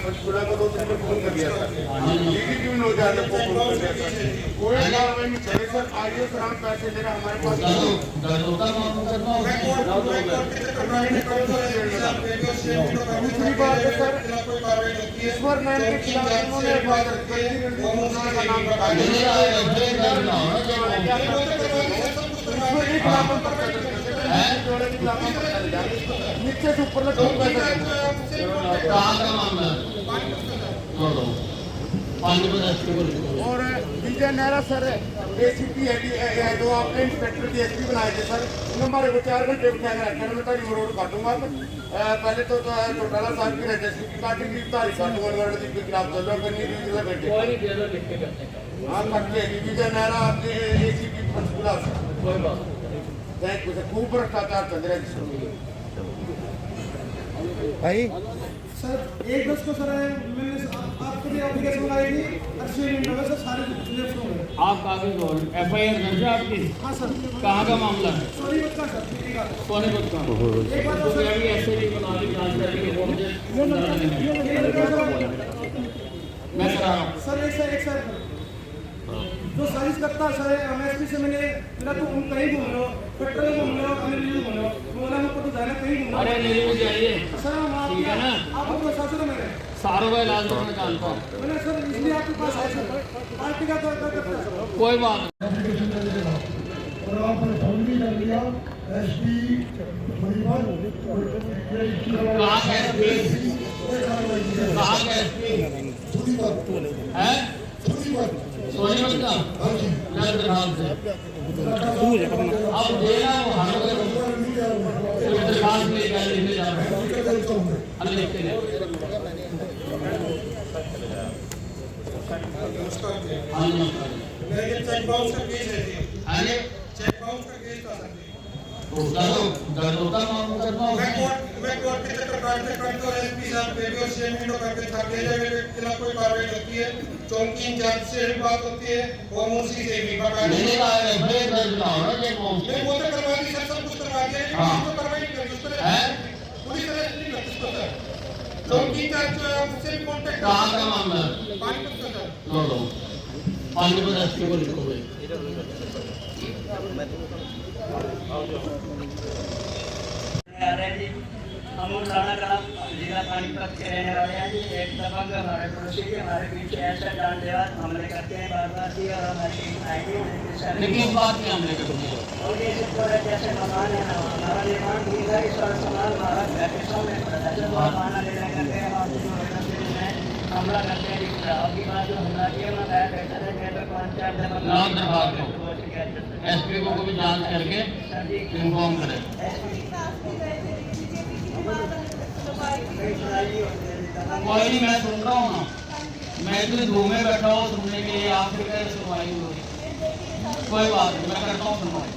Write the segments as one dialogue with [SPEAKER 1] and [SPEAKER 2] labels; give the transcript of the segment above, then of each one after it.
[SPEAKER 1] पंचकूला को 2 दिन में फोन कर दिया था, क्यों हो जाने को फोन कर दिया था, कोई कार्रवाई नहीं चले सर। आइए सर, हम पैसे दे रहे हैं, हमारे पास दूसरी बात है सर, ईश्वर मैन के खिलाफ उन्होंने नाम नीचे से ऊपर और विजय नेहरा सर एसीपी है जो आपने इंस्पेक्टर डीएसपी बनाए थे सर, हमारे को 4 घंटे बिठा के रखा। मैं तारी रोड काटूंगा, पहले तो चौटाला साहब की रजिस्ट्री की काटी थी, तारी काटूंगा के खिलाफ चल रहा करनी हाँ करते विजय नेहरा आपके एसीपी पंचकूला खूब भ्रष्टाचार चल रहा है भाई।
[SPEAKER 2] सर 1-10 को सर मैंने आपको भी एप्लीकेशन बनाई थी, 80 मिनट में सर सारे लिफ्ट हो गए।
[SPEAKER 3] आप कागज दो, एफआईआर दर्ज है आपकी?
[SPEAKER 2] हाँ सर।
[SPEAKER 3] कहाँ का मामला है?
[SPEAKER 2] सोनीपत का सर,
[SPEAKER 3] सोनीपत का।
[SPEAKER 2] एक बार तो सर
[SPEAKER 3] ऐसे भी बना ली जांच करके मैं करा रहा हूँ
[SPEAKER 2] सर। एक सर जो साजिश करता सर, एमएसपी से मैंने मेरा तो कहीं घूम रहे हो, पेट्रोल घूम रहे हो, अनिल घूम रहे हो, बोला हमको तो जाना कहीं घूम रहे हो।
[SPEAKER 3] अरे नीलू जाइए
[SPEAKER 2] सर हम
[SPEAKER 3] ठीक है ना,
[SPEAKER 2] आपको प्रशासन है मेरे
[SPEAKER 3] सारों का इलाज तो मैं जानता हूँ,
[SPEAKER 2] मैंने सर इसलिए आपके पास आया सर, पार्टी का करता है
[SPEAKER 3] कोई बात नहीं।
[SPEAKER 1] और आपने फोन भी कर लिया एसपी
[SPEAKER 3] सोनीपत का अब देना वो दरखास्त लेके जा रहे हैं लिखते हैं
[SPEAKER 2] चेक बाउंस का केस है जी, चेक बाउंस का केस था सर जी। मैं कोर्ट के चक्कर काटते काटते और एसपी साहब बेबी और शेमिनो करके थक गए। जब मेरे खिलाफ कोई कार्रवाई होती है, चौकी इंचार्ज से भी बात होती है और मुंशी से भी बाकायदा वो तो करवा दी सर, सब कुछ करवा दिया, लेकिन तो कार्रवाई नहीं करी उस पर पुलिस अरेस्ट नहीं करती उसको सर। चौकी इंचार्ज से भी कांटेक्ट
[SPEAKER 3] कहां का मामला है?
[SPEAKER 2] पानीपत का सर।
[SPEAKER 3] लो पानीपत एसपी को लिखो भाई।
[SPEAKER 4] हम लाना कला जिला पानीपत के रहने वाले हैं जी। एक दबंग हमारे पड़ोसी के हमारे बीच ऐसा जान लेवा हमले करते हैं बार-बार की, और हमारी आईडी
[SPEAKER 3] लेकिन बात क्या हमले करते हैं
[SPEAKER 4] और ये जैसे मकान है ना, हमारा निर्माण ठीक है, इस सामान हमारा घर के सामने पड़ा है, जब खाना लेने करते हैं हमला करते हैं। अभी बात जो हमला किया मैं गया कहता है मैं तो 5-4
[SPEAKER 3] एसपी को भी जांच करके इन्फॉर्म करें। कोई नहीं, मैं सुन रहा हूँ ना, मैं इतने धूम में बैठा हूँ सुनने के लिए, आपसे कैसे सुनवाई हो रही? कोई बात नहीं, मैं करता हूँ सुनवाई।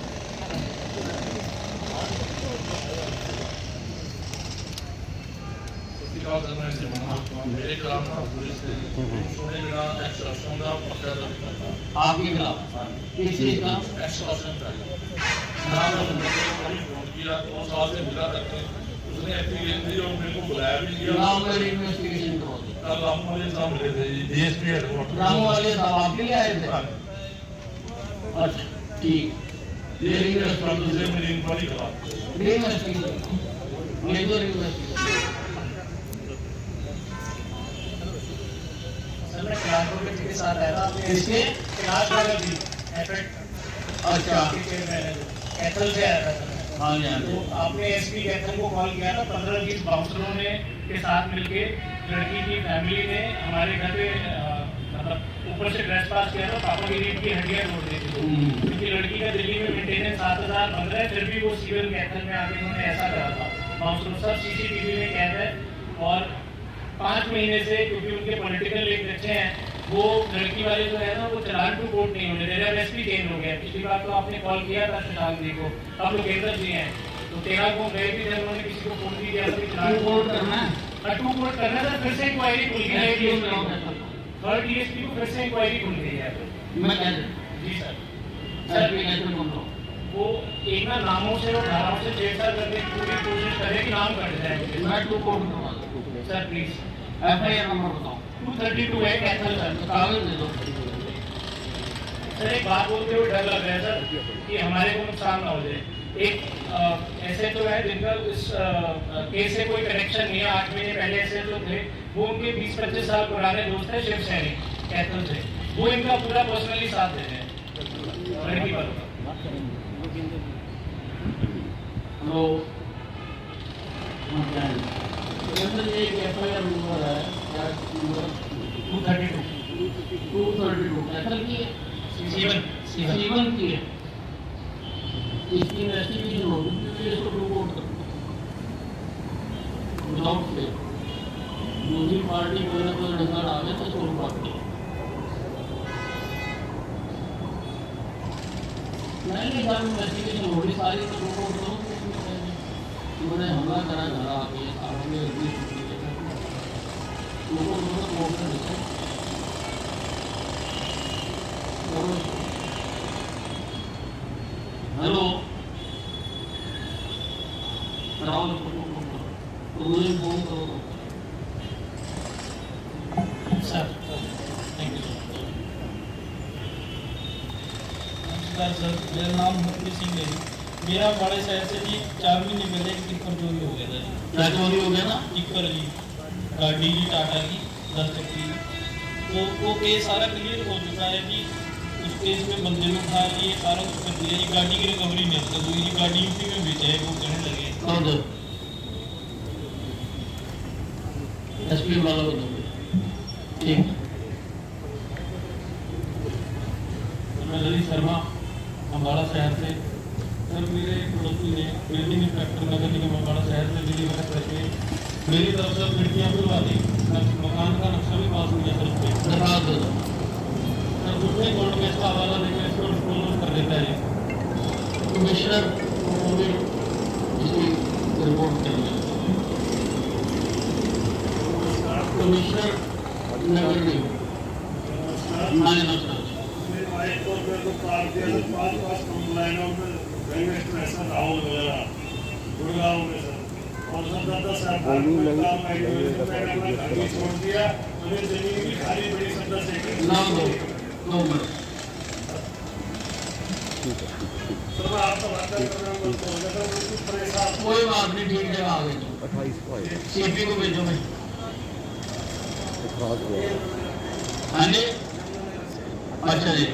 [SPEAKER 5] मेरे खिलाफ
[SPEAKER 3] आपके खिलाफ किस चीज का
[SPEAKER 5] एक्सटॉर्शन का किया 2 साल से मिला करके उसने एप्लीकेशन दी और मेरे को बुलाया भी गया।
[SPEAKER 3] गाँव वाले इन्वेस्टिगेशन करो।
[SPEAKER 5] कल राम वाले साहब मिले थे डीएसपी हेडक्वार्टर।
[SPEAKER 3] गाँव वाले साहब आपके लिए आए थे? अच्छा ठीक,
[SPEAKER 5] ये मेरी इंक्वायरी करा
[SPEAKER 4] के साथ रह रहा है इसके क्लास वाले भी इफेक्ट।
[SPEAKER 3] अच्छा
[SPEAKER 4] कैथल से आया था।
[SPEAKER 3] हाँ जी,
[SPEAKER 4] तो आपने एसपी कैथल को कॉल किया था, 15-20 बाउंसरों ने के साथ मिलके लड़की की फैमिली ने हमारे घर पे मतलब ऊपर से ड्रेस पास किया था, पापा की रीढ़ की हड्डियां तोड़ दी थी, क्योंकि लड़की का दिल्ली में मेंटेनेंस 7,000 बन रहा है, फिर भी वो सिविल कैथल में आके उन्होंने ऐसा करा था। बाउंसरों सब सीसीटीवी में कैद है और 5 महीने से, क्योंकि उनके पॉलिटिकल लिंक अच्छे हैं, वो लड़की वाले जो है ना वो चालान टू कोर्ट नहीं होने दे रहे, एसपी चेंज हो गया। पिछली बार तो आपने कॉल किया था शशांक जी को, अब लोकेंद्र जी हैं, तो 13 को गए भी थे, उन्होंने किसी को फोन भी किया था कि चालान
[SPEAKER 3] कोर्ट करना है,
[SPEAKER 4] टू कोर्ट करना था। फिर से इंक्वायरी खुल गई है, थर्ड डीएसपी को फिर से इंक्वायरी खुल गई है।
[SPEAKER 3] मैं कह
[SPEAKER 4] जी सर,
[SPEAKER 3] सर कैसे बोल रहा हूँ,
[SPEAKER 4] वो एक ना नामों से और धाराओं से छेड़छाड़ करने की पूरी कोशिश करे कि नाम कट जाए।
[SPEAKER 3] मैं टू कोर्ट करवा दूँ।
[SPEAKER 4] सर प्लीज
[SPEAKER 3] FIR नंबर बताओ।
[SPEAKER 4] 232 है कैंसल सर।
[SPEAKER 3] कागज दे दो।
[SPEAKER 4] सर एक बात बोलते हुए डर लग रहा है सर कि हमारे को नुकसान ना हो जाए। एक ऐसे तो है जिनका इस केस से कोई कनेक्शन नहीं है, 8 महीने पहले ऐसे जो थे वो उनके 20-25 साल पुराने दोस्त हैं शिव सैनी कैथल से, वो इनका पूरा पर्सनली साथ दे रहे हैं लड़की पर।
[SPEAKER 3] हेलो, एक FIR नंबर है 232 कैथल की है, सीवन की है। इसकी इन्वेस्टिगेशन होगी, इसको टू कोर्ट करो विदाउट फेयर। दूसरी पार्टी कोई ना कोई लड़का डाले तो उसको पार्टी नहीं सारी इन्वेस्टिगेशन होगी, सारी तो टू कोर्ट करो। उन्होंने हमला करा घर आके सामने हेलो फोन करो
[SPEAKER 4] सर थैंक यू
[SPEAKER 6] नमस्कार सर, मेरा नाम हरप्रीत सिंह है। मेरा बड़े शहर से जी 4 महीने पहले एक टिप्पर चोरी हो गया था जी।
[SPEAKER 3] क्या चोरी हो गया ना?
[SPEAKER 6] टिप्पर जी, गाड़ी जी टाटा की 10 चक्की। तो वो केस सारा क्लियर हो चुका है जी। उस केस में बंदे ने उठा लिए, सारा कुछ कर दिया। ये गाड़ी की रिकवरी नहीं कर हुई जी, गाड़ी यूपी में बेचा है वो कहने लगे।
[SPEAKER 3] कौन दो SP वाला को दो, ठीक।
[SPEAKER 6] मैं ललित शर्मा अम्बाड़ा शहर से। सर मेरे पड़ोसी ने बिल्डिंग इंस्पेक्टर नगर निगम अम्बाड़ा शहर से डिलीवर करके मेरी तरफ से खिड़कियाँ खुलवा दी, मकान का नक्शा भी पास हो गया सर उस पर।
[SPEAKER 3] दरखास्त दे दो।
[SPEAKER 6] सर दूसरे कोर्ट में इसका हवाला देकर इसको डिस्पोज कर देता है।
[SPEAKER 3] कमिश्नर को भी इसकी रिपोर्ट करेंगे। कमिश्नर नगर निगम नमस्कार।
[SPEAKER 7] गुड़गांव में सर, और सर साहब छोड़ दिया, मुझे जमीन भी खाली बड़ी सत्ता से
[SPEAKER 3] नाम दो, 2 मिनट।
[SPEAKER 7] सर मैं आपका बात कर रहा हूँ, परेशान
[SPEAKER 3] कोई बात नहीं, ठीक जगह आ गए। CP को भेजो भाई। हाँ जी, अच्छा जी।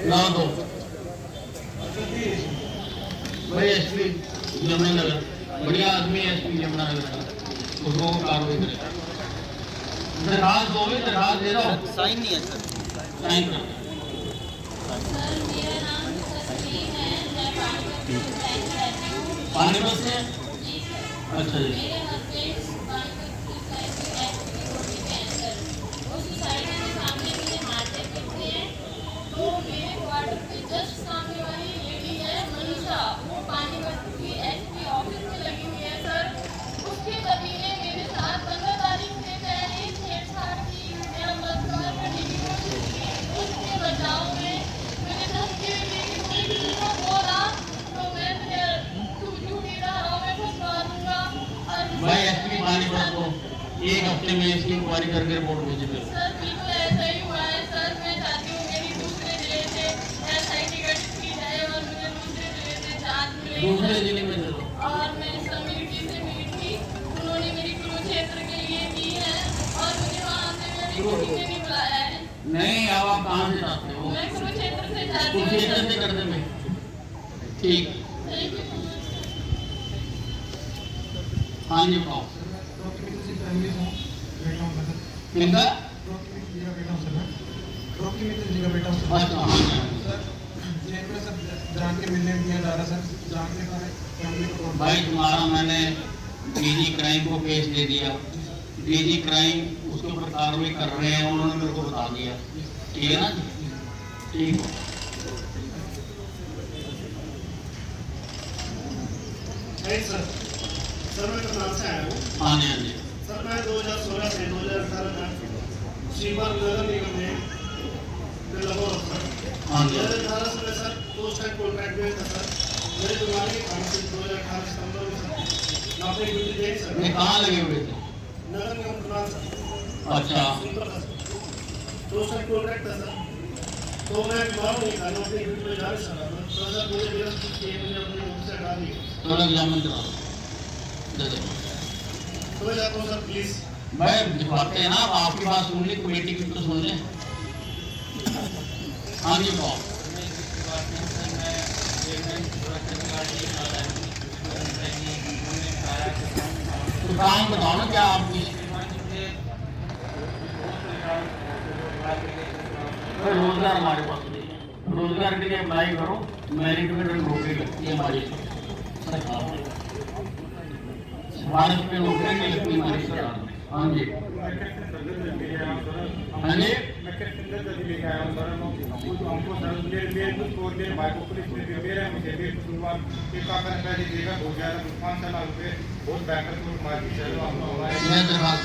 [SPEAKER 3] ना दो भाई, SP यमुनानगर बढ़िया आदमी है, SP यमुनानगर का, उसको कार्रवाई करे। दरखास्त दो, दरखास्त दे दो।
[SPEAKER 8] साइन नहीं है सर।
[SPEAKER 3] साइन कर।
[SPEAKER 9] सर मेरा नाम तस्लीम है, मैं पानीपत में रहती हूँ।
[SPEAKER 3] पानीपत से?
[SPEAKER 9] जी सर।
[SPEAKER 3] अच्छा जी।
[SPEAKER 9] मेरे हस्बैंड पानीपत की रोटी के अंदर वो सोसाइटी के सामने मुझे मारते पीटते हैं। तो मेरे क्वार्टर के जस्ट सामने वाली लेडी है मनीषा, वो पानीपत की SP ऑफिस में लगी हुई है सर। उसके पति ने मेरे साथ 15 तारीख से पहले छेड़छाड़ की, मेरा बलात्कार करने की कोशिश की। उसके बचाव में मैंने धमकी दी कि कोई भी झूठा बोला तो मैं तुझे झूठी धाराओं में फंसवा दूंगा। और
[SPEAKER 3] भाई SP पानीपत को 1 हफ्ते में इसकी इंक्वायरी करके रिपोर्ट भेजे फिर।
[SPEAKER 9] सर बिल्कुल ऐसा ही हुआ है सर। मैं चाहती हूँ मेरी दूसरे जिले से SIT गठित की जाए और मुझे दूसरे जिले से जांच मिले।
[SPEAKER 3] दूसरे जिले में दे दो।
[SPEAKER 9] और मैं कम्युनिटी से मिली थी, उन्होंने मेरी कुरुक्षेत्र के लिए की है और मुझे वहाँ से मेरी किसी ने नहीं बुलाया है।
[SPEAKER 3] नहीं, अब आप कहाँ से जाते हो?
[SPEAKER 9] मैं कुरुक्षेत्र से जाती हूँ।
[SPEAKER 3] कुरुक्षेत्र से कर दे भाई, ठीक।
[SPEAKER 9] Thank you.
[SPEAKER 3] हाँ जी बताओ। किनका? अच्छा हाँ जी।
[SPEAKER 2] जेल में सर जान के मिलने दिया जा रहा सर, जान के सारे फैमिली को।
[SPEAKER 3] भाई तुम्हारा मैंने डीजी क्राइम को केस दे दिया, डीजी क्राइम उसके ऊपर कार्रवाई कर रहे हैं, उन्होंने मेरे को बता दिया, ठीक है ना? ठीक
[SPEAKER 7] है सर। सर मैं करनाल से आया हूँ।
[SPEAKER 3] हाँ जी, हाँ जी।
[SPEAKER 7] सर मैं 2016 से 2018 तक सीवर नगर निगम में लगा हुआ था।
[SPEAKER 3] हाँ जी।
[SPEAKER 7] 2018 से मैं सर पोस्ट एंड कॉन्ट्रैक्ट में था सर। मेरे बीमारी के कारण से 2018 सितंबर में सर नौकरी ड्यूटी गई सर।
[SPEAKER 3] ये कहाँ लगे हुए थे?
[SPEAKER 7] नगर निगम करनाल सर।
[SPEAKER 3] अच्छा।
[SPEAKER 7] पोस्ट एंड कॉन्ट्रैक्ट था सर। तो मैं बीमार नहीं था, नौकरी ड्यूटी में जा नहीं सकता था। तो सर मुझे निरस्त किए, मुझे अपनी नौकरी से हटा दिया।
[SPEAKER 3] तो एग्जामिन करा दे दे।
[SPEAKER 7] तो मैं जाता हूँ सर प्लीज।
[SPEAKER 3] भाई दिखवाते हैं ना, अब आपकी बात सुन ली, कमेटी की तो सुन लें। हाँ जी कहो। तो काम बताओ ना क्या आपकी रोजगार हमारे पास नहीं है, रोजगार के लिए अप्लाई करो, मेरिट में नौकरी लगती है हमारी सरकार, भारत में नौकरी नहीं लगती हमारी सरकार में। हाँ जी, हाँ जी।
[SPEAKER 2] हमको सर मेरे कुछ मेरे भाई को पुलिस ने मेरे मुझे मेरे शुरुआत के काफी पहले देगा हो गया 5 लाख रुपए बहुत बैंकर को मार दी सर।
[SPEAKER 3] मैं दरखास्त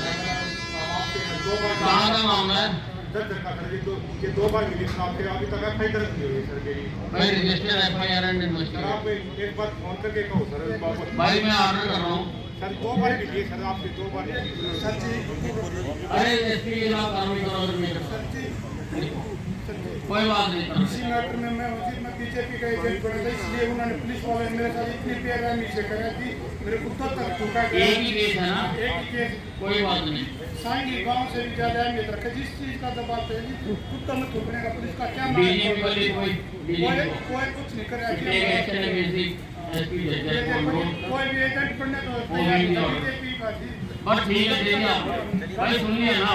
[SPEAKER 3] कहाँ का मामला है?
[SPEAKER 2] सर ये 2 बार मिली आपके अभी तक एफआईआर दर्ज नहीं हुई सर मेरी।
[SPEAKER 3] भाई register FIR and
[SPEAKER 2] sir
[SPEAKER 3] investigation.
[SPEAKER 2] आप एक बार फोन करके कहो सर।
[SPEAKER 3] भाई मैं ऑर्डर कर रहा हूँ
[SPEAKER 2] सर 2 बार मिली सर आपसे 2 बार सर जी।
[SPEAKER 3] अरे एसपी के खिलाफ कार्रवाई करो अगर नहीं करता कोई बात नहीं।
[SPEAKER 2] इसी मैटर में मैं बीजेपी का एजेंट बना था, इसलिए उन्होंने पुलिस वाले मेरे साथ इतनी बेरहमी से करा कि मेरे कुत्ता तक ठुका गया।
[SPEAKER 3] एक ही केस है ना?
[SPEAKER 2] एक ही केस।
[SPEAKER 3] कोई बात नहीं।
[SPEAKER 2] साइंगी गांव से भी ज्यादा अहमियत रखे, जिस चीज का दबाव है कुत्ता में थूकने का पुलिस का क्या
[SPEAKER 3] बीजेपी वाले कोई
[SPEAKER 2] कोई कुछ नहीं करे।
[SPEAKER 3] एक एक्शन है बेसिक एसपी जज को
[SPEAKER 2] कोई भी एजेंट बनने तो बीजेपी का जी।
[SPEAKER 3] बस ठीक है, देखिए आप भाई सुनिए ना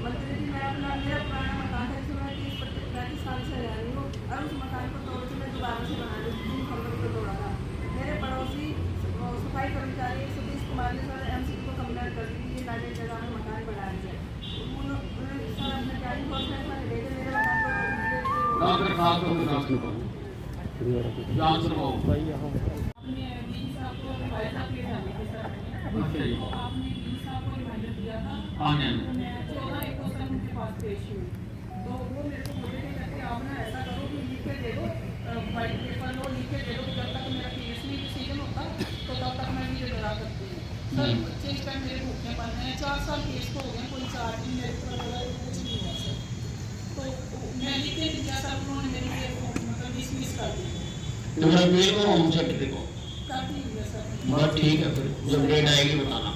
[SPEAKER 8] मंत्री जी, मैं अपना मेरा पुराना मकान है जिसमें मैं 30-35 साल से रह रही हूँ और उस मकान को तोड़ के मैं दोबारा से बना रही हूँ। फरवरी को तोड़ा था। मेरे पड़ोसी सफाई कर्मचारी सतीश कुमार ने सर एमसीपी को कंप्लेंट कर दी कि ये नाले जगह में मकान बना रही है। उन्होंने सर अपने जारी फोर्स में भेजे मेरे मकान को
[SPEAKER 3] डॉक्टर साहब को जांच करवाओ।
[SPEAKER 8] आपने डी साहब को फायदा किया था
[SPEAKER 3] अच्छा जी।
[SPEAKER 8] आपने डी साहब को रिमाइंडर दिया था।
[SPEAKER 3] हाँ जी।
[SPEAKER 8] मैं 14 को सर उनके पास पेश हुई तो वो मेरे को बोले थे कि आप ना ऐसा करो कि लिख के दे दो, वाइट पेपर लो, लिख के दे दो, जब तक मेरा केस नहीं डिसीजन होता तो तब तक मैं वीडियो करा सकती हूँ। सर बच्चे इस टाइम मेरे भूखे पड़ रहे हैं, 4 साल केस को हो गए, कोई 4 दिन मेरे को लगा कुछ नहीं हुआ सर। तो मैं लिख के दिया सर, उन्होंने मेरी केस को मतलब डिसमिस कर दिया।
[SPEAKER 3] तो मेरा मेल को होम सेक्रेटरी को
[SPEAKER 8] कर दी सर।
[SPEAKER 3] बस ठीक है, फिर जब डेट आएगी बताना।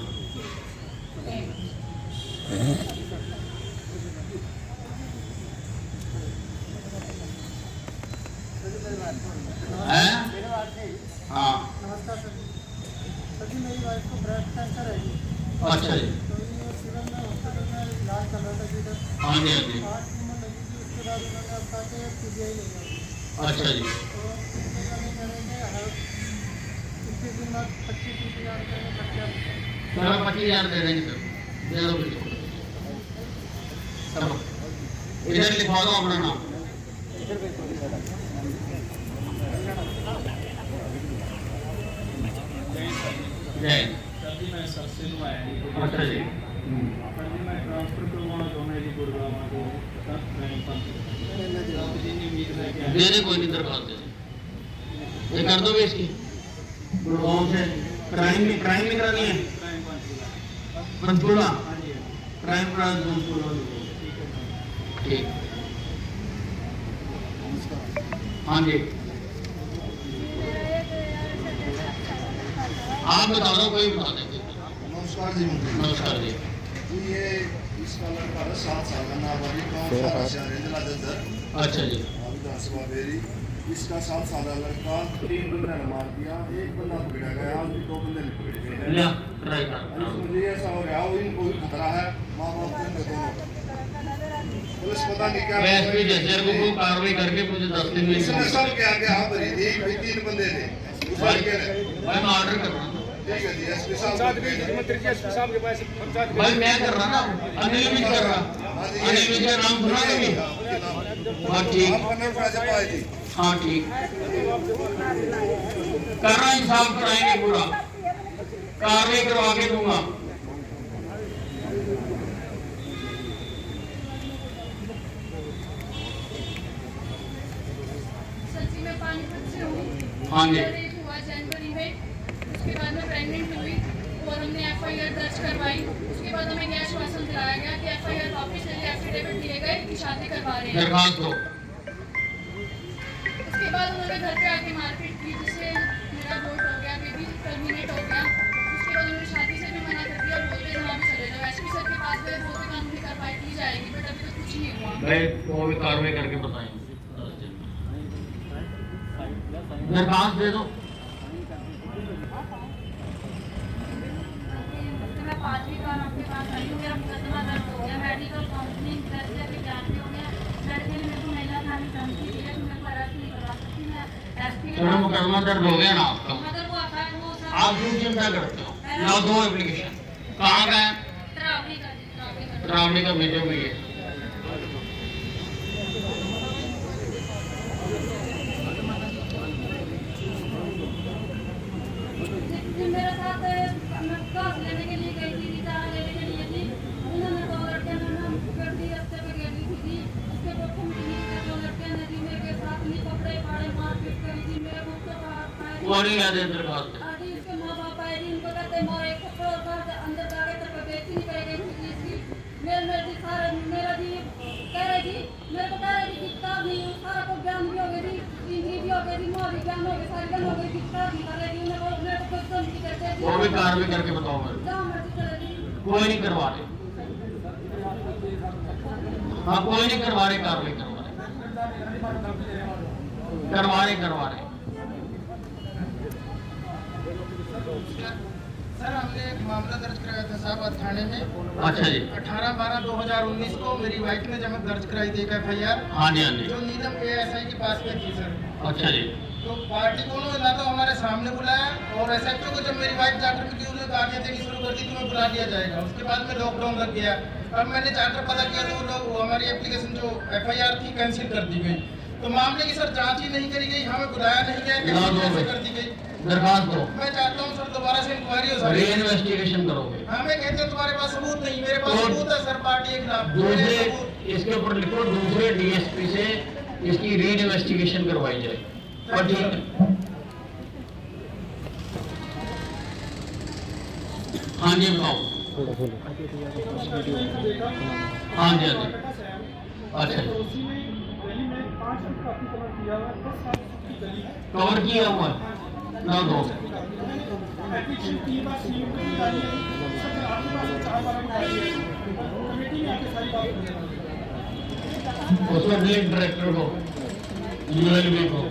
[SPEAKER 3] हैं? हाँ।
[SPEAKER 2] नमस्कार सर। सर जी मेरी वाइफ को ब्रेस्ट कैंसर है जी।
[SPEAKER 3] अच्छा जी।
[SPEAKER 2] तो ये सिविल में हॉस्पिटल में इलाज कर रहा था जी।
[SPEAKER 3] हाँ जी, हाँ जी।
[SPEAKER 2] 8 ट्यूमर लगी थी, उसके बाद उन्होंने अब कहा कि पीजीआई ले जाओ।
[SPEAKER 3] अच्छा जी।
[SPEAKER 2] तो पीजीआई नहीं करेंगे, हर 21 दिन बाद 25,000 रुपये में खर्चा।
[SPEAKER 3] चलो 25,000 दे देंगे सर, दे दो बिल्कुल। चलो इधर लिखवा दो अपना नाम। जय। अच्छा जी।
[SPEAKER 2] मैं ट्रांसफर करवाना चाहूँगा जी गुड़गांव को।
[SPEAKER 3] दे दे, कोई नहीं, दरखास्त दे दे। ये कर दो इसकी गुड़गांव से। क्राइम नहीं करानी है, पंचकूला क्राइम ब्रांच पंचकूला। ठीक। हाँ जी, आप बता दो, कोई बता देंगे।
[SPEAKER 1] नमस्कार जी।
[SPEAKER 3] नमस्कार जी।
[SPEAKER 1] ये इसका लड़का है 7 साल का नाबालिग गाँव जिला दलदर।
[SPEAKER 3] अच्छा जी।
[SPEAKER 1] विधानसभा बेरी इसका 7 साल लड़का 3 बंदे ने मार दिया, 1 बंदा पकड़ा गया, आज भी 2 बंदे नहीं पकड़े गए।
[SPEAKER 3] लिया ट्राई कर
[SPEAKER 1] मुझे ऐसा हो रहा है इनको भी खतरा है, माँ बाप को दोनों। पुलिस पता नहीं क्या
[SPEAKER 3] एसपी जजर को कार्रवाई करके मुझे 10 दिन में
[SPEAKER 1] इसने सब क्या क्या भरी थी, 3 बंदे थे
[SPEAKER 3] मैं ऑर्डर कर रहा हूँ।
[SPEAKER 1] ठीक है जी, एसपी साहब
[SPEAKER 7] मंत्री जी एसपी साहब के पास पंचायत
[SPEAKER 3] भाई मैं कर रहा ना, अनिल भी कर रहा, अनिल भी का नाम सुना कभी? हाँ ठीक,
[SPEAKER 1] आपका नाम राजपाल जी।
[SPEAKER 3] हाँ ठीक, कर रहा इंसाफ कराएंगे पूरा, कार्रवाई करवा के दूंगा।
[SPEAKER 9] सच्ची में पानीपत से हूँ।
[SPEAKER 3] हाँ जी।
[SPEAKER 9] मेरा रेप हुआ जनवरी में, उसके बाद मैं प्रेग्नेंट हुई और हमने एफआईआर दर्ज करवाई। उसके बाद हमें यह आश्वासन दिलाया गया कि एफआईआर वापस ले एफिडेविट दिए गए कि शादी करवा रहे हैं।
[SPEAKER 3] दरखास्त दो।
[SPEAKER 9] उसके बाद उन्होंने घर पे आके मारपीट की, जिससे मेरा वोट हो गया, बेबी टर्मिनेट हो गया। उसके बाद उन्होंने शादी से भी मना कर दिया, बोलते जहाँ भी चले जाओ। एसपी सर के पास गए, बोलते कानूनी कार्रवाई की जाएगी, बट अभी तक कुछ नहीं हुआ।
[SPEAKER 3] भाई वो भी कार्रवाई करके बताएंगे। दरखास्त दे दो।
[SPEAKER 9] मैं 5वीं बार आपके पास आई हूँ, मेरा मुकदमा दर्ज हो गया, मेडिकल काउंसलिंग दर्ज है, विज्ञान भी हो गया। लड़के ने मेरे को महिला थाने धमकी दी है कि मैं अरेस्ट नहीं करवा सकती। मैं एसपी
[SPEAKER 3] चलो मुकदमा दर्ज हो गया ना आपका,
[SPEAKER 9] मगर वो आता है वो सब
[SPEAKER 3] आप क्यों चिंता करते हो? लाओ 2 एप्लीकेशन। कहाँ का है?
[SPEAKER 9] त्रावड़ी का
[SPEAKER 3] रावणी का भेजो भी है।
[SPEAKER 9] मेरे साथ मैं क्लास लेने के लिए गई थी, वीजा लेने के लिए थी। उन्होंने 2 लड़कियां ने कर दी, रास्ते पे गिर दी थी। उसके बाद पुलिस ने 2 लड़कियां ने दी मेरे साथ, नहीं कपड़े फाड़े मारपीट करी थी। मेरे मुंह को
[SPEAKER 3] कौन है याद है दरखास्त?
[SPEAKER 9] आदि इसके माँ बाप आए थी, उनको कहते मोरे कपड़े उतार दे, अंदर जाके तेरे को बेइज्जती नहीं करेगी पुलिस की। मेरे जी सारे मेरा जी कह रही थी, मेरे को कह रही थी किताब नहीं, सारा को ज्ञान भी हो गई थी, इंग्लिश भी हो गई थी, मोह भी ज्ञान हो गई, सारी ज्ञान हो गई, किताब नहीं कर रही थी। मेरे को कुछ नहीं करते थे।
[SPEAKER 3] वो भी कार्रवाई करके बताओ मेरे को।
[SPEAKER 9] जहाँ मर्जी चले गई।
[SPEAKER 3] कोई नहीं करवा रहे। हाँ कोई नहीं करवा रहे, कार्रवाई करवा रहे, करवा रहे।
[SPEAKER 2] सर हमने एक मामला दर्ज कराया था साहब थाने में।
[SPEAKER 3] अच्छा जी।
[SPEAKER 2] 18/12/2019 को मेरी वाइफ ने जब दर्ज कराई थी FIR।
[SPEAKER 3] हाँ जी हाँ जी।
[SPEAKER 2] जो नीलम ASI के पास में थी सर।
[SPEAKER 3] अच्छा जी।
[SPEAKER 2] तो पार्टी को उन्होंने ना तो हमारे सामने बुलाया और SHO को जब मेरी वाइफ चार्टर में की उन्होंने गाड़ियाँ देनी शुरू कर दी, तुम्हें बुला लिया जाएगा। उसके बाद में लॉकडाउन लग गया। अब मैंने चार्टर पता किया तो वो लोग हमारी एप्लीकेशन जो FIR थी कैंसिल कर दी गई। तो मामले की सर जांच ही नहीं करी गई, हमें बुलाया नहीं गया, कैंसिल कर दी गई।
[SPEAKER 3] दरखास्त दो।
[SPEAKER 2] मैं चाहता हूँ सर दोबारा से इंक्वायरी हो सर।
[SPEAKER 3] री-इन्वेस्टिगेशन करोगे?
[SPEAKER 2] हमें कहते हैं तुम्हारे पास सबूत नहीं, मेरे पास सबूत है सर पार्टी के खिलाफ।
[SPEAKER 3] दूसरे इसके ऊपर लिखो, दूसरे DSP से इसकी री-इन्वेस्टिगेशन करवाई जाए। और ठीक है। हाँ जी बताओ। हाँ जी हाँ जी। अच्छा कवर किया हुआ ना दो। उसमें ब्लैक डायरेक्टर को ULB को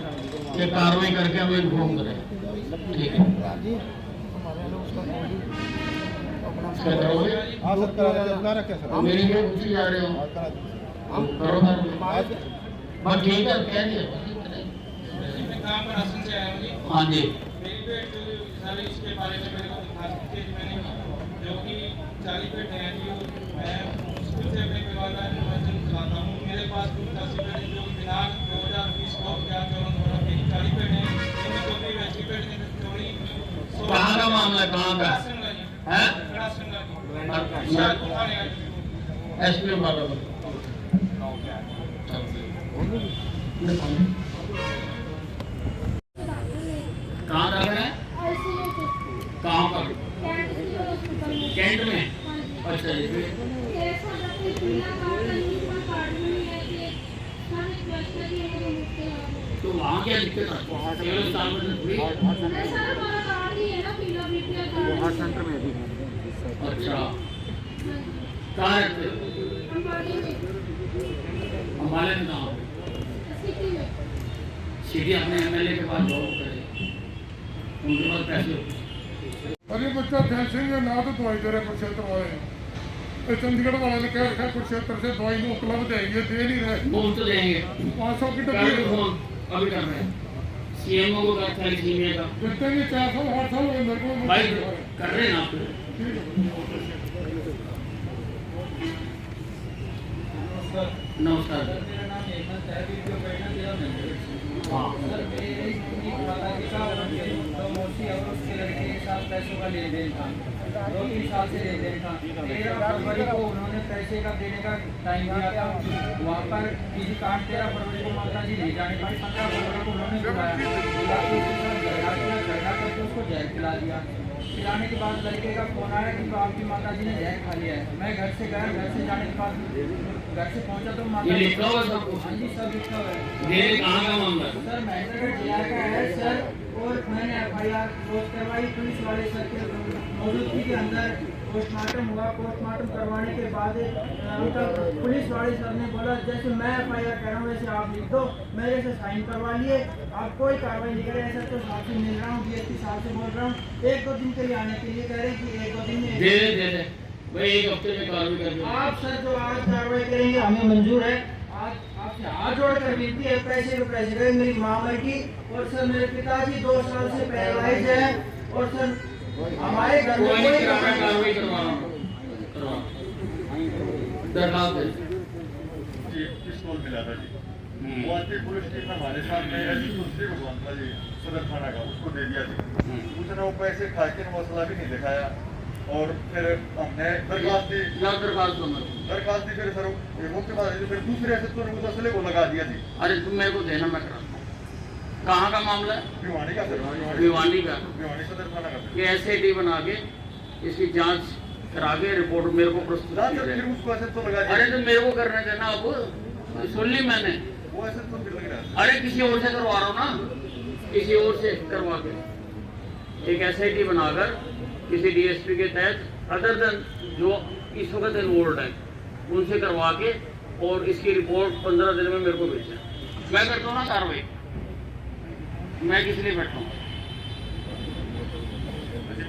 [SPEAKER 3] ये कार्रवाई करके हमें इन्फॉर्म करें। ठीक है क्या करोगे? मेरी क्यों पूछी जा रहे हो? करो बस ठीक है कह दिया। हाँ जी।
[SPEAKER 2] इसके बारे में मेरे को दिखा सकते हैं मैंने जो कि 40 पेट है जो मैं स्कूल से अपने परिवार का मनोरंजन चलाता हूँ। मेरे पास कुछ 80 पेट जो दिनांक 2020 को 40 पेट है, इनमें जो भी 80 पेट ने चोरी।
[SPEAKER 3] कहाँ का मामला है? कहाँ का है? SP वाला कहाँ रह रहे हैं? कहाँ पर? कैंट में? अच्छा जी। तो वहाँ क्या दिक्कत है? सेंटर में भी। अच्छा कहाँ रहते हो? अंबाला में कहाँ? सीधे अपने एमएलए के पास जाओ करे, उनके पास पैसे होते हैं।
[SPEAKER 1] अरे बच्चा ध्यान सिंह ना तो दवाई दे रहे कुरुक्षेत्र वाले, चंडीगढ़ वाले ने कह रखा है कुरुक्षेत्र से दवाई को उपलब्ध है, ये दे नहीं रहे।
[SPEAKER 3] मुफ्त देंगे
[SPEAKER 1] 500 की
[SPEAKER 3] कर
[SPEAKER 1] डब्बी
[SPEAKER 3] रहे फोन अभी कर रहे हैं सीएमओ को कर थैलेसीमिया का
[SPEAKER 1] जितने भी 400 800 लोग मेरे को
[SPEAKER 3] भाई कर रहे हैं आप। नमस्कार
[SPEAKER 10] मेरा नाम हेमंत है, वीडियो बैठना तेरा नंबर।
[SPEAKER 3] हाँ
[SPEAKER 10] सर मेरी खाता के साथ तो मौसी और उसके लड़के के साथ पैसों का लेन देन था, 2-3 साल से लेन देन था। 13 फरवरी को उन्होंने पैसे का देने का टाइम दिया था, वहाँ पर किसी कारण 13 फरवरी को माता जी ले जाने पाई। 15 फरवरी को उन्होंने बुलाया, बुला के उसके साथ झगड़ा किया, झगड़ा करके उसको जहर खिला दिया। खिलाने के बाद लड़के का फोन आया कि आपकी माता जी ने जहर खा लिया है। मैं घर से गया, घर से जाने के बाद घर से पहुंचा तो माता
[SPEAKER 3] ये लिखा हुआ सब कुछ?
[SPEAKER 10] हाँ जी सब लिखा हुआ है।
[SPEAKER 3] ये कहाँ का मामला है?
[SPEAKER 10] सर महेंद्रगढ़ जिला का है सर, और मैंने FIR रोज करवाई पुलिस वाले सर के मौजूदगी के अंदर। पोस्टमार्टम हुआ, पोस्टमार्टम करवाने के बाद उनका पुलिस वाले सर ने बोला जैसे मैं FIR कर रहा हूँ वैसे आप लिख दो, मेरे से साइन करवा लिए, आप कोई कार्रवाई नहीं करें। ऐसा तो साहब से मिल रहा हूँ, DSP साहब से बोल रहा हूँ, 1-2 दिन के लिए आने के लिए कह रहे हैं कि 1-2 दिन में
[SPEAKER 3] दे दे भाई 1 हफ्ते में कार्रवाई कर दो।
[SPEAKER 10] आप सर जो आज कार्रवाई करेंगे हमें मंजूर है। आज आपसे हाथ जोड़ कर विनती है, पैसे को पैसे करें। मेरी माँ मर की और सर मेरे पिताजी 2 साल से पैरालाइज है, और सर हमारे घर में
[SPEAKER 3] कोई
[SPEAKER 10] कोई
[SPEAKER 3] नहीं कार्रवाई करवा रहा हूँ दरखास्त दे।
[SPEAKER 5] पिस्तौल मिला था जी, वो आती पुलिस टीम ने हमारे सामने ऐसी दूसरी भगवान था जी सदर थाना का, उसको दे दिया जी। उसने वो पैसे खा के मसला भी नहीं दिखाया, और फिर हमने दरखास्त दी, दरखास्त दी फिर सर वो के बाद फिर दूसरे ऐसे तो मुतसले को लगा दिया जी।
[SPEAKER 3] अरे तुम मेरे को देना, मैं करा। कहाँ का मामला है?
[SPEAKER 5] भिवानी का सर,
[SPEAKER 3] भिवानी का।
[SPEAKER 5] भिवानी सदर थाना का।
[SPEAKER 3] ये SIT बना के इसकी जांच करा के रिपोर्ट मेरे को प्रस्तुत
[SPEAKER 5] ना
[SPEAKER 3] की
[SPEAKER 5] सर
[SPEAKER 3] जाए।
[SPEAKER 5] फिर उसको ऐसे तो लगा दिया।
[SPEAKER 3] अरे तो मेरे को करना देना, अब सुन ली मैंने।
[SPEAKER 5] वो ऐसे तो फिर लग रहा है।
[SPEAKER 3] अरे किसी और से करवा रहा हूँ ना, किसी और से करवा के एक SIT बनाकर किसी DSP के तहत अदर देन जो इस वक्त इन्वॉल्व है उनसे करवा के, और इसकी रिपोर्ट 15 दिन में मेरे को भेजना। मैं करता हूँ ना कार्रवाई, मैं किस लिए बैठा हूँ?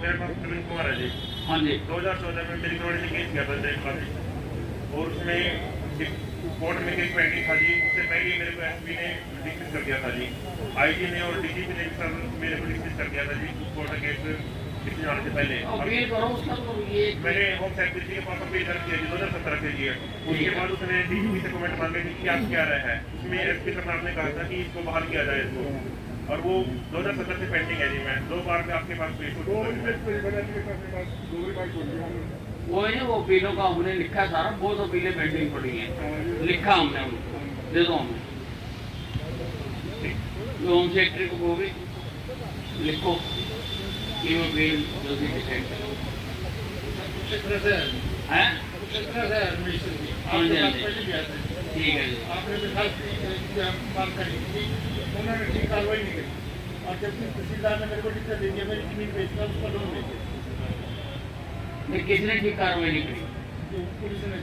[SPEAKER 5] मेरे पास प्रवीण कुमार है जी।
[SPEAKER 3] हाँ जी
[SPEAKER 5] 2014 में मेरी करोड़ी ने केस किया था जय खाली, और उसमें कोर्ट में केस पेंडिंग था जी। उससे पहले मेरे को SP ने डिस्मिस कर दिया था जी, IG ने और DGP ने सर मेरे को डिस्मिस कर दिया था जी कोर्ट का केस डिस्मिस होने से पहले।
[SPEAKER 3] अपील करो उसका, तो ये
[SPEAKER 5] मैंने होम सेक्रेटरी के पास अपील दर्ज किया जी 2017 से जी। उसके बाद उसने DGP से कमेंट मांगे कि क्या क्या रहा है, उसमें SP सरकार ने कहा था कि इसको बहाल किया जाए इसको, और वो 2017 से पेंडिंग है जी। मैं 2 बार में आपके पास पेश हो चुका हूं।
[SPEAKER 3] वो है ना, वो अपीलों का हमने लिखा है सारा, बहुत अपीलें पेंडिंग पड़ी हैं, लिखा हमने उनको, दे दो हमें। जो होम सेक्रेटरी को कहोगे लिखो कि वो बिल जल्दी डिसाइड करो। हैं? हाँ जी हाँ जी, ठीक है जी।
[SPEAKER 5] उन्होंने ठीक कार्रवाई नहीं करी, और जबकि तहसीलदार ने मेरे को लिख कर दे दिया मेरी जमीन बेचकर उसका लोन दे दिया।
[SPEAKER 3] किसने ठीक कार्रवाई नहीं करी?
[SPEAKER 5] पुलिस ने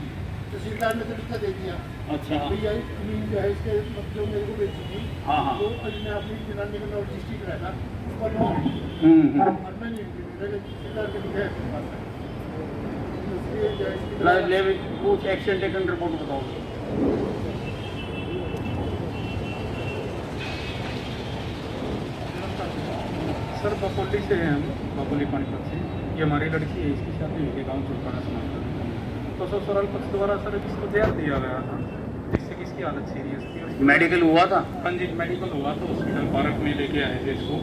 [SPEAKER 5] तहसीलदार ने तो लिखा दे दिया।
[SPEAKER 3] अच्छा
[SPEAKER 5] भैया जमीन जो है इसके जो मेरे को बेची थी,
[SPEAKER 3] हाँ हाँ।
[SPEAKER 5] तो मैं अपनी जनानी को रजिस्ट्री कराया था, उसका लोन और मैं नहीं तहसीलदार के लिखा है
[SPEAKER 3] कुछ एक्शन टेकन रिपोर्ट बताओ।
[SPEAKER 11] सर बकोली से हैं हम, बकोली पानीपत से। ये हमारी लड़की है, इसकी शादी हुई है गाँव चुड़काना समाज। तो सर सरल पक्ष द्वारा सर इसको जहर दिया गया था, जिससे कि इसकी हालत सीरियस थी।
[SPEAKER 3] मेडिकल हुआ था?
[SPEAKER 11] हाँ जी मेडिकल हुआ था, हॉस्पिटल पार्क में लेके आए थे इसको।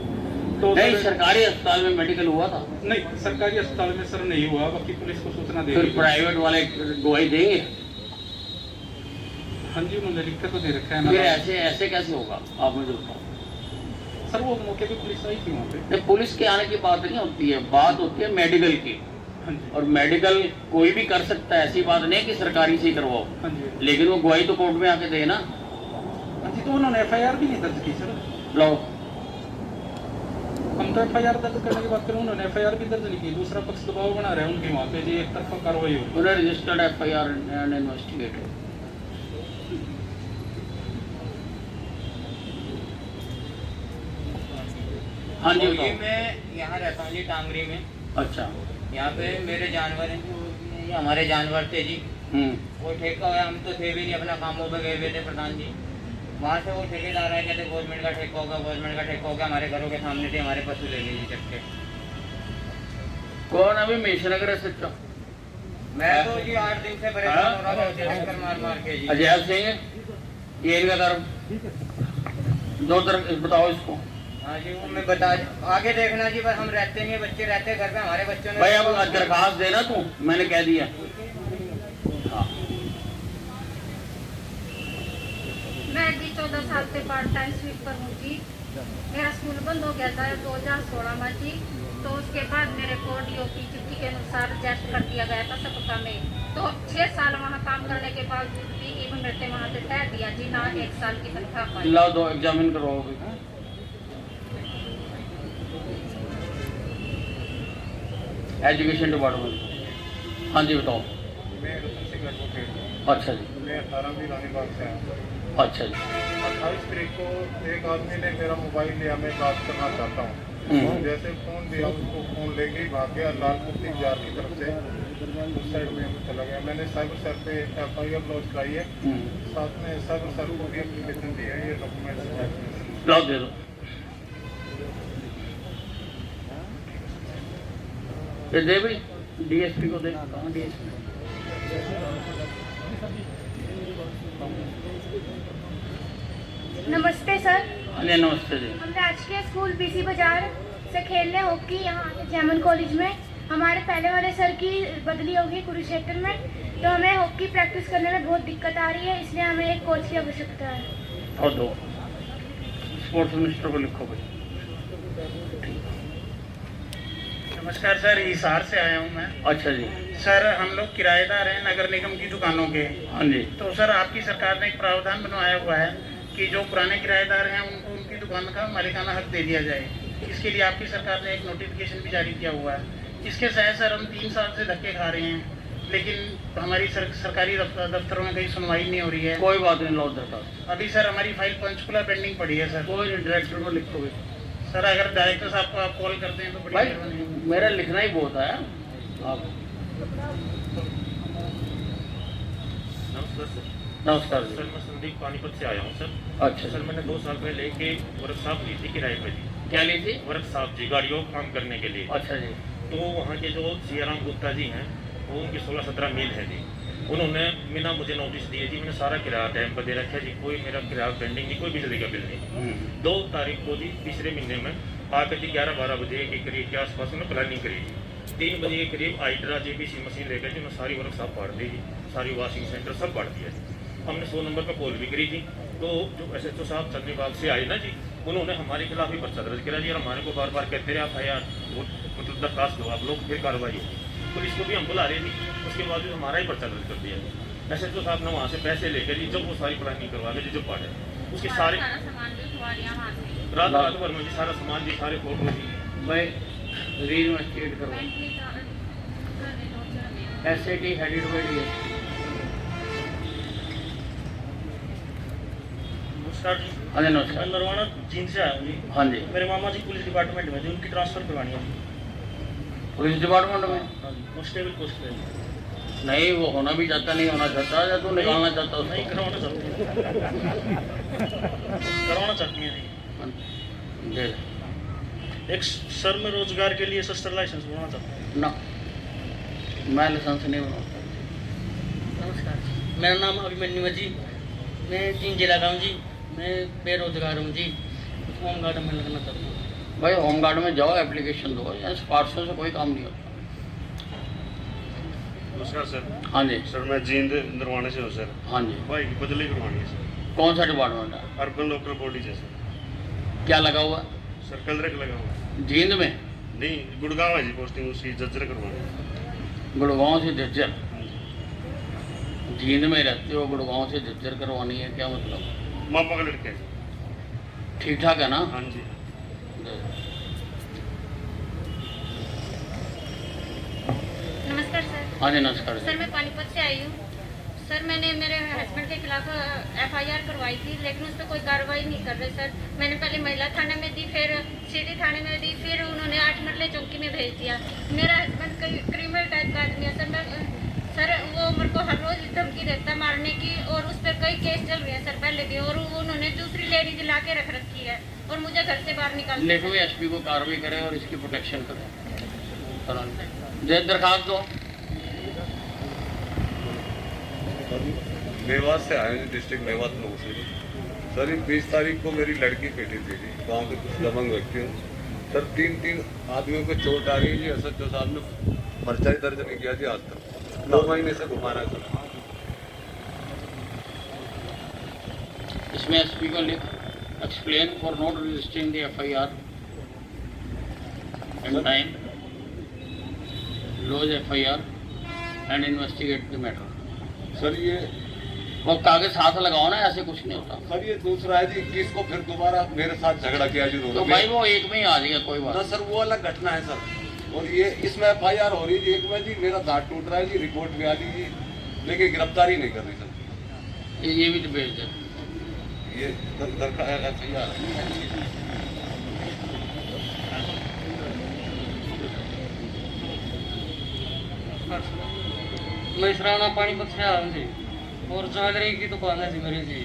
[SPEAKER 11] तो
[SPEAKER 3] नहीं, सरकारी अस्पताल में मेडिकल हुआ था?
[SPEAKER 11] नहीं सरकारी अस्पताल में सर नहीं हुआ, बाकी पुलिस को सूचना दे।
[SPEAKER 3] फिर प्राइवेट वाले गवाही देंगे?
[SPEAKER 11] हाँ जी उन्होंने लिख कर तो दे रखा है।
[SPEAKER 3] फिर ऐसे कैसे होगा, आप मुझे बताओ।
[SPEAKER 11] सर वो मौके पे पुलिस आई थी वहाँ पे।
[SPEAKER 3] पुलिस के आने की बात नहीं होती है, बात होती है मेडिकल की।
[SPEAKER 11] हाँ जी।
[SPEAKER 3] और मेडिकल कोई भी कर सकता है, ऐसी बात नहीं कि सरकारी से ही करवाओ।
[SPEAKER 11] हाँ जी।
[SPEAKER 3] लेकिन वो गवाही तो कोर्ट में आके दे ना।
[SPEAKER 11] हाँ जी तो उन्होंने FIR भी नहीं दर्ज की सर।
[SPEAKER 3] लो
[SPEAKER 11] हम तो FIR दर्ज करने की बात करें, उन्होंने FIR भी दर्ज नहीं की। दूसरा पक्ष दबाव बना रहे हैं उनके वहाँ पे जी, एक तरफा कार्रवाई हो।
[SPEAKER 3] उन्हें रजिस्टर्ड FIR एंड इन्वेस्टिगेटेड। हाँ जी,
[SPEAKER 10] और ये
[SPEAKER 3] बताओ।
[SPEAKER 10] मैं यहाँ रहता हूँ जी टांगरी में।
[SPEAKER 3] अच्छा।
[SPEAKER 10] यहाँ पे मेरे जानवर हैं जो ये हमारे जानवर थे जी। वो ठेका हुआ, हम तो थे भी नहीं, अपना कामों पे गए हुए थे प्रधान जी। वहाँ से वो ठेकेदार आए, कहते गवर्नमेंट का ठेका होगा, गवर्नमेंट का ठेका होगा। हमारे घरों के सामने थे, हमारे पशु ले गए जी चक्के।
[SPEAKER 3] कौन अभी मेशनगर है सच्चा?
[SPEAKER 10] मैं तो जी 8 दिन से परेशान हो रहा था उसे चक्कर मार मार के जी।
[SPEAKER 3] अजय सिंह, ये इनका धर्म दो तरफ बताओ इसको।
[SPEAKER 10] हाँ जी, वो मैं बता आगे देखना जी, बस हम रहते नहीं, बच्चे रहते हैं घर पे, हमारे बच्चों ने।
[SPEAKER 3] भाई अब दरखास्त देना तू, मैंने कह दिया। हाँ।
[SPEAKER 9] मैं जी 14 साल से पार्ट टाइम स्वीपर हूँ जी। मेरा स्कूल बंद हो गया था 2016 में जी। तो उसके बाद मेरे को डीओ की चिट्ठी के अनुसार एडजस्ट कर दिया गया था सपका में। तो 6 साल वहाँ काम करने के बावजूद भी इवन मेरे वहाँ से तय दिया जी, ना 1 साल की तनख्वाह पाई।
[SPEAKER 3] ला दो, एग्जामिन करवाओगे। Education department. हाँ जी बताओ।
[SPEAKER 5] मैं रतन सिंह एडवोकेट हूँ।
[SPEAKER 3] अच्छा जी।
[SPEAKER 5] मैं 18वीं रानीबाग से आया हूँ।
[SPEAKER 3] अच्छा जी।
[SPEAKER 5] 28 तारीख को एक आदमी ने मेरा मोबाइल लिया, मैं बात करना चाहता हूँ। जैसे फ़ोन दिया उसको, फ़ोन लेके ही भाग गया लालपुर बाजार की तरफ से, उस साइड में चला गया। मैंने साइबर सेल पे FIR लॉन्च कराई है, साथ में साइबर सेल को भी एप्लीकेशन दी है। ये डॉक्यूमेंट्स
[SPEAKER 3] लाओ दे दो। ये दे भाई, DSP को दे। कहाँ DSP?
[SPEAKER 12] नमस्ते सर।
[SPEAKER 3] अरे नमस्ते जी।
[SPEAKER 12] हम राजकीय स्कूल BC बाजार से खेलने हॉकी यहाँ जैमन कॉलेज में। हमारे पहले वाले सर की बदली होगी कुरुक्षेत्र में, तो हमें हॉकी प्रैक्टिस करने में बहुत दिक्कत आ रही है, इसलिए हमें एक कोच की आवश्यकता है।
[SPEAKER 3] और दो स्पोर्ट्स मिनिस्टर को लिखो भाई।
[SPEAKER 4] नमस्कार सर, हिसार से आया हूँ मैं।
[SPEAKER 3] अच्छा जी।
[SPEAKER 4] सर हम लोग किराएदार हैं नगर निगम की दुकानों के।
[SPEAKER 3] हाँ जी।
[SPEAKER 4] तो सर आपकी सरकार ने एक प्रावधान बनवाया हुआ है कि जो पुराने किराएदार हैं उनको उनकी दुकान का मालिकाना हक दे दिया जाए। इसके लिए आपकी सरकार ने एक नोटिफिकेशन भी जारी किया हुआ है। इसके तहत सर हम 3 साल से धक्के खा रहे हैं, लेकिन हमारी सरकारी दफ्तरों में कहीं सुनवाई नहीं हो रही है।
[SPEAKER 3] कोई बात नहीं, लो दरखास्त।
[SPEAKER 4] अभी सर हमारी फाइल पंचकुला पेंडिंग पड़ी है सर।
[SPEAKER 3] कोई नहीं, डायरेक्टर को लिखोगे।
[SPEAKER 4] सर अगर डायरेक्टर साहब को आप कॉल करते हैं तो बड़ी
[SPEAKER 3] भाई
[SPEAKER 4] मेहरबानी।
[SPEAKER 3] मेरा लिखना ही बहुत है। आप
[SPEAKER 6] नमस्कार सर।
[SPEAKER 3] नमस्कार
[SPEAKER 6] सर मैं संदीप पानीपत से आया हूँ सर।
[SPEAKER 3] अच्छा
[SPEAKER 6] सर मैंने 2 साल पहले एक वर्कशॉप ली थी किराए पे जी।
[SPEAKER 3] क्या ली थी?
[SPEAKER 6] वर्कशॉप जी, गाड़ियों को काम करने के लिए।
[SPEAKER 3] अच्छा जी।
[SPEAKER 6] तो वहाँ के जो सियाराम गुप्ता जी हैं, वो उनकी 16-17 मील है जी। उन्होंने बिना मुझे नोटिस दिए जी, मैंने सारा किराया टाइम पर दे रखा है जी, कोई मेरा किराया पेंडिंग नहीं, कोई बिजली का बिल नहीं। 2 तारीख को जी तीसरे महीने में आकर जी 11-12 बजे के करीब के आसपास में प्लानिंग करी जी। 3 बजे के करीब हाइड्रा JBC मशीन लेकर जी मैं सारी वर्कशॉप फाड़ दी जी, सारी वॉशिंग सेंटर सब फाड़ दिया जी। हमने 100 नंबर पर कॉल भी करी थी। तो जो SHO साहब चंदनी बाग से आए ना जी, उन्होंने हमारे खिलाफ ही पर्चा दर्ज करा जी, और हमारे को बार बार कहते रहे आप FIR मतलब दरखास्त दो आप लोग, फिर कार्रवाई होगी। पुलिस को भी हम बुला रहे थे, उसके बाद भी हमारा ही पर्चा दर्ज कर दिया। SHO साहब ने वहाँ से पैसे लेकर जी जब वो सारी प्लानिंग करवा के जी जब पाड़े उसके सारे रात भर में जी सारा सामान जी, सारे फोटो जी।
[SPEAKER 3] भाई रीइन्वेस्टिगेट करो। SAT headed by DSP।
[SPEAKER 4] नमस्कार जी।
[SPEAKER 3] हाँ जी नमस्कार।
[SPEAKER 4] मैं नरवाना जींद से आया हूँ जी।
[SPEAKER 3] हाँ जी।
[SPEAKER 4] मेरे मामा जी पुलिस डिपार्टमेंट में जी, उनकी ट्रांसफर करवानी है जी।
[SPEAKER 3] पुलिस डिपार्टमेंट में?
[SPEAKER 4] हाँ जी, कांस्टेबल पोस्ट है जी।
[SPEAKER 3] नहीं, वो होना भी चाहता, नहीं होना चाहता, या तू निकालना चाहता उसको?
[SPEAKER 4] नहीं, करवाना चाहते हैं। करवाना चाहती हैं जी।
[SPEAKER 3] दे
[SPEAKER 4] एक सर में रोजगार के लिए सस्टर लाइसेंस बनाना चाहता हूँ।
[SPEAKER 3] ना, मैं लाइसेंस नहीं बनाता।
[SPEAKER 10] नमस्कार, मेरा नाम अभिमन्यु है जी। मैं जींद जिला का हूँ जी। मैं बेरोजगार हूँ जी, होमगार्ड में लगना चाहता हूँ।
[SPEAKER 3] भाई होमगार्ड में जाओ, एप्लीकेशन दो, या सिफारिशों से कोई काम नहीं होता।
[SPEAKER 5] नमस्कार सर।
[SPEAKER 3] हाँ जी।
[SPEAKER 5] सर मैं जींद नरवाने से हूँ सर।
[SPEAKER 3] हाँ जी।
[SPEAKER 5] भाई की बदली करवानी है सर।
[SPEAKER 3] कौन सा डिपार्टमेंट है?
[SPEAKER 5] अर्बन लोकल बॉडी जैसे।
[SPEAKER 3] क्या लगा हुआ?
[SPEAKER 5] सर कलरक लगा हुआ है।
[SPEAKER 3] जींद में?
[SPEAKER 5] नहीं, गुड़गांव है जी पोस्टिंग, उसकी जज्जर करवानी है।
[SPEAKER 3] गुड़गांव से झज्जर? जींद में रहते हो, गुड़गांव से झज्जर करवानी है, क्या मतलब?
[SPEAKER 5] मापा का लड़का है।
[SPEAKER 3] ठीक ठाक है ना?
[SPEAKER 5] हाँ जी।
[SPEAKER 9] नमस्कार सर।
[SPEAKER 3] हाँ जी नमस्कार।
[SPEAKER 9] सर मैं पानीपत से आई हूँ। सर मैंने मेरे हस्बैंड
[SPEAKER 13] के खिलाफ FIR करवाई थी, लेकिन उस पर कोई कार्रवाई नहीं कर रहे सर। मैंने पहले महिला थाने में दी, फिर सिटी थाने में दी, फिर उन्होंने 8 मरले चौकी में भेज दिया। मेरा हस्बैंड क्रिमिनल टाइप का आदमी है सर, वो मेरे को हर रोज धमकी देता है मारने की, और उस पर कई केस चल रहे हैं सर पहले भी, और उन्होंने दूसरी लेडी दिला के रख रखी है और मुझे घर से बाहर निकाल।
[SPEAKER 3] लिखो SP को कार्रवाई करें और इसकी प्रोटेक्शन करें। दरखास्त दो।
[SPEAKER 5] मेवात से आए हैं, डिस्ट्रिक्ट मेवात लोग से। सर ये 20 तारीख को मेरी लड़की पेटी थी जी, गाँव के कुछ दबंग व्यक्ति हूँ सर। 3 आदमियों को चोट आ गई जी। SHO साहब ने पर्चा ही दर्ज नहीं किया जी आज तक, 2 महीने से घुमा रहा है सर।
[SPEAKER 3] इसमें SP को लिख, explain for not registering the FIR and time, lodge FIR and investigate the matter.
[SPEAKER 5] Sir ये
[SPEAKER 3] वो कागज हाथ लगाओ ना, ऐसे कुछ नहीं होता
[SPEAKER 5] सर। ये दूसरा है जी, 21 को फिर दोबारा मेरे साथ झगड़ा किया जी।
[SPEAKER 3] तो भाई वो एक में ही आ जाएगा, कोई बात
[SPEAKER 5] ना सर, वो अलग घटना है सर। और ये इसमें FIR हो रही है, एक में जी मेरा दांत टूट रहा है जी, रिपोर्ट भी आ रही जी, लेकिन गिरफ्तारी नहीं कर रही सर।
[SPEAKER 3] ये भी तो भेज दे।
[SPEAKER 5] ये FIR
[SPEAKER 10] मैं इसराना पानीपत से आया हूँ जी, और ज्वेलरी की दुकान है जी मेरी जी।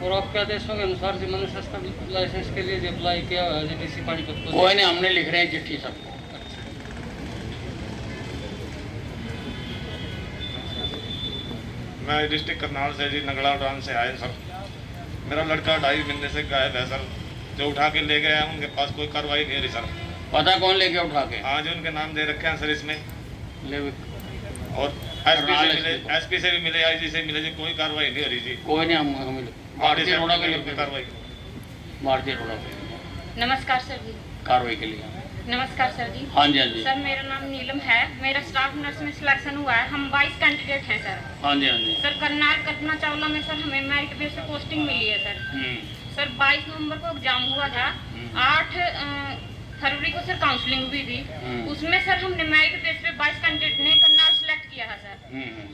[SPEAKER 10] और आपके आदेशों के अनुसार जी मैंने सस्ता लाइसेंस के लिए जी अप्लाई किया हुआ है जी DC पानीपत को।
[SPEAKER 3] कोई नहीं, हमने लिख रहे हैं चिट्ठी सबको।
[SPEAKER 14] मैं डिस्ट्रिक्ट करनाल से जी नगड़ा उड़ान से आए सर। मेरा लड़का 2.5 महीने से गायब है सर। जो उठा के ले गए हैं उनके पास कोई कार्रवाई नहीं हो रही सर।
[SPEAKER 3] पता कौन लेके उठा के?
[SPEAKER 14] हाँ जी, उनके नाम दे रखे हैं सर इसमें। और SP से भी मिले, IG से मिले जी, कोई कार्रवाई नहीं हो रही जी।
[SPEAKER 3] कोई नहीं, हम
[SPEAKER 14] भारतीय
[SPEAKER 3] रोड़ा के लिए
[SPEAKER 14] कार्रवाई।
[SPEAKER 3] भारतीय रोड़ा के लिए
[SPEAKER 13] नमस्कार सर जी।
[SPEAKER 3] कार्रवाई के लिए।
[SPEAKER 13] नमस्कार सर जी।
[SPEAKER 3] हाँ जी, हाँ जी
[SPEAKER 13] सर, मेरा नाम नीलम है, मेरा स्टाफ नर्स में सिलेक्शन हुआ है। हम 22 कैंडिडेट हैं सर।
[SPEAKER 3] हाँ जी, हाँ जी
[SPEAKER 13] सर, करनाल कल्पना चावला में सर हमें मेरिट बेस पे पोस्टिंग मिली है सर। सर 22 नवंबर को एग्जाम हुआ था, 8 फरवरी को सर काउंसलिंग हुई थी। उसमें सर हमने मेरिट बेस पे 22 कैंडिडेट ने करनाल सिलेक्ट किया था सर।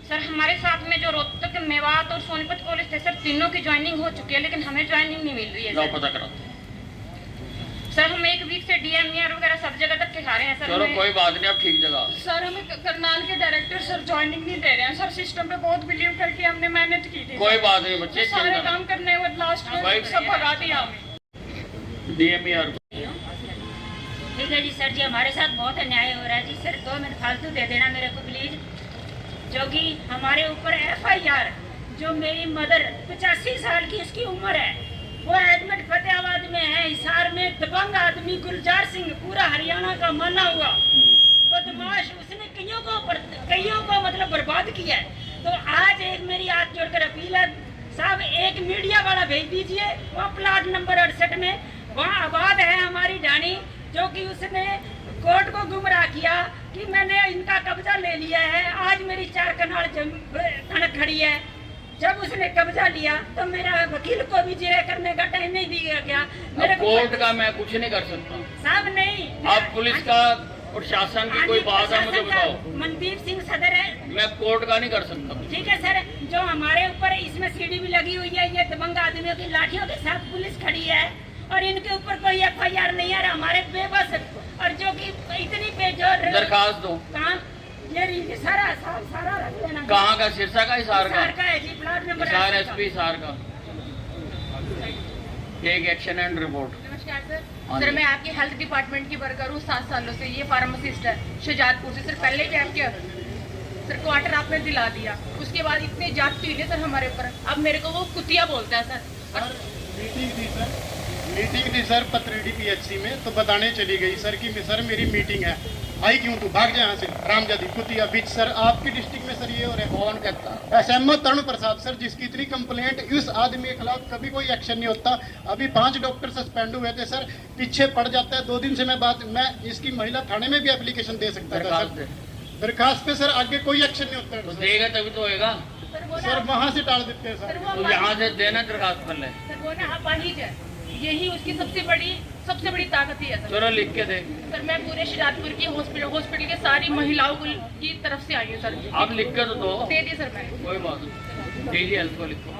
[SPEAKER 13] सर हमारे साथ में जो रोहतक, मेवात और सोनीपत कॉलेज थे सर, तीनों की ज्वाइनिंग हो चुकी है, लेकिन हमें ज्वाइनिंग नहीं मिल रही है सर।
[SPEAKER 3] पता करा
[SPEAKER 13] सर, हम 1 वीक से DMER वगैरह सब जगह तक दिखा रहे हैं सर।
[SPEAKER 3] चलो कोई बात नहीं, अब ठीक जगह।
[SPEAKER 8] सर हमें करनाल के डायरेक्टर सर ज्वाइनिंग नहीं दे रहे हैं सर। सिस्टम पे बहुत बिलीव करके हमने मेहनत की थी।
[SPEAKER 3] कोई बात नहीं बच्चे,
[SPEAKER 8] सारे काम करने के बाद लास्ट में सब भगा दिया हमें।
[SPEAKER 3] DMER
[SPEAKER 13] ठीक है जी सर जी, हमारे साथ बहुत अन्याय हो रहा है जी। सर 2 मिनट फालतू दे देना मेरे को प्लीज। जो कि हमारे ऊपर FIR, जो मेरी मदर 85 साल की इसकी उम्र है, वो एडमिट फतेहाबाद में है। हिसार में दबंग आदमी गुलजार सिंह, पूरा हरियाणा का माना हुआ बदमाश, उसने कईयों को मतलब बर्बाद किया है। तो आज एक मेरी हाथ जोड़कर अपील है साहब, एक मीडिया वाला भेज दीजिए। वहाँ प्लाट नंबर 68 में वहाँ आबाद है हमारी ढाणी, जो कि उसने कोर्ट को गुमराह किया कि मैंने इनका कब्जा ले लिया है। आज मेरी 4 कनाल कणक खड़ी है। जब उसने कब्जा लिया तो मेरा वकील को भी जिरह करने का टाइम नहीं दिया गया। मेरे
[SPEAKER 3] कोर्ट का मैं कुछ नहीं कर सकता
[SPEAKER 13] साहब। नहीं,
[SPEAKER 3] आप पुलिस का प्रशासन की कोई बात है मुझे बताओ।
[SPEAKER 13] मनदीप सिंह सदर है,
[SPEAKER 3] मैं कोर्ट का नहीं कर सकता।
[SPEAKER 13] ठीक है सर। जो हमारे ऊपर इसमें सीढ़ी भी लगी हुई है, ये दबंग आदमियों की लाठियों के साथ पुलिस खड़ी है और इनके ऊपर कोई FIR नहीं है। हमारे बेबस और जो कि इतनी बेजोर
[SPEAKER 3] दरखास्त दो।
[SPEAKER 13] कहाँ ये सारा रख लेना।
[SPEAKER 3] कहाँ का? सिरसा का? हिसार का
[SPEAKER 13] है जी, plot number
[SPEAKER 3] Hisar SP Hisar का। Take action and report.
[SPEAKER 8] नमस्कार सर। सर मैं आपके हेल्थ डिपार्टमेंट की वर्कर हूँ 7 सालों से। ये फार्मासिस्ट है शुजातपुर से। सर पहले क्या किया सर, क्वार्टर आपने दिला दिया, उसके बाद इतने जाती हुई सर हमारे ऊपर। अब मेरे को वो कुतिया बोलता है सर। और
[SPEAKER 15] मीटिंग थी सर पथरेडी PHC में, तो बताने चली गई सर कि सर मेरी मीटिंग है। आई क्यों तू भाग जाए यहाँ से, रामजादी कुतिया बीच। सर आपकी डिस्ट्रिक्ट में सर ये हो रहा है।
[SPEAKER 3] कौन कहता?
[SPEAKER 15] SMO तरुण प्रसाद सर, जिसकी इतनी कंप्लेंट, इस आदमी के खिलाफ कभी कोई एक्शन नहीं होता। अभी 5 डॉक्टर सस्पेंड हुए थे सर, पीछे पड़ जाता है। 2 दिन से मैं इसकी महिला थाने में भी एप्लीकेशन दे सकता था सर। दरखास्त पे सर आगे कोई एक्शन नहीं होता।
[SPEAKER 3] तो देगा तभी तो होगा
[SPEAKER 15] सर, वहाँ से टाल देते हैं सर।
[SPEAKER 3] तो यहाँ से देना दरखास्त कर ले
[SPEAKER 8] सर। वो ना अपाहिज है, यही उसकी सबसे बड़ी ताकत ही है सर।
[SPEAKER 3] चलो लिख के दे।
[SPEAKER 8] सर मैं पूरे शुजातपुर की हॉस्पिटल के सारी महिलाओं की तरफ से आई हूँ सर।
[SPEAKER 3] आप लिख के तो दो।
[SPEAKER 8] दे दी सर मैं।
[SPEAKER 3] कोई बात नहीं। डीजी हेल्थ को लिखो।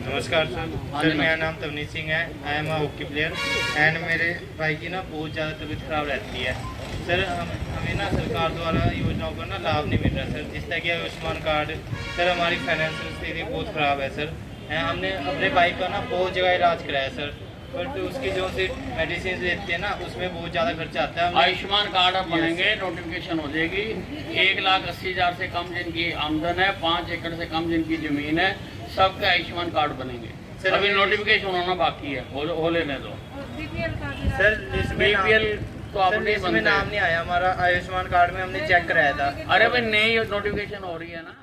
[SPEAKER 2] नमस्कार सर। सर मेरा नाम तवनीत सिंह है। I am a hockey player and मेरे भाई की ना बहुत ज़्यादा तबीयत खराब रहती है सर। हमें ना सरकार द्वारा योजनाओं का ना लाभ नहीं मिल रहा सर, जिस तरह कि आयुष्मान कार्ड। सर हमारी फाइनेंशियल स्थिति बहुत ख़राब है सर। हमने अपने भाई का ना बहुत जगह इलाज कराया सर, बट उसकी जो सी मेडिसिन लेते हैं ना उसमें बहुत ज़्यादा खर्चा आता है।
[SPEAKER 3] आयुष्मान कार्ड अब बनेंगे, नोटिफिकेशन हो जाएगी। 1,80,000 से कम जिनकी आमदन है, 5 एकड़ से कम जिनकी ज़मीन है, सबके आयुष्मान कार्ड बनेंगे। अभी नोटिफिकेशन होना बाकी है, हो लेने दो।
[SPEAKER 2] सर इसमें
[SPEAKER 3] BPL तो आपने
[SPEAKER 2] इसमें नाम नहीं आया हमारा। आयुष्मान कार्ड में हमने चेक कराया था।
[SPEAKER 3] अरे भाई नई नोटिफिकेशन हो रही है ना।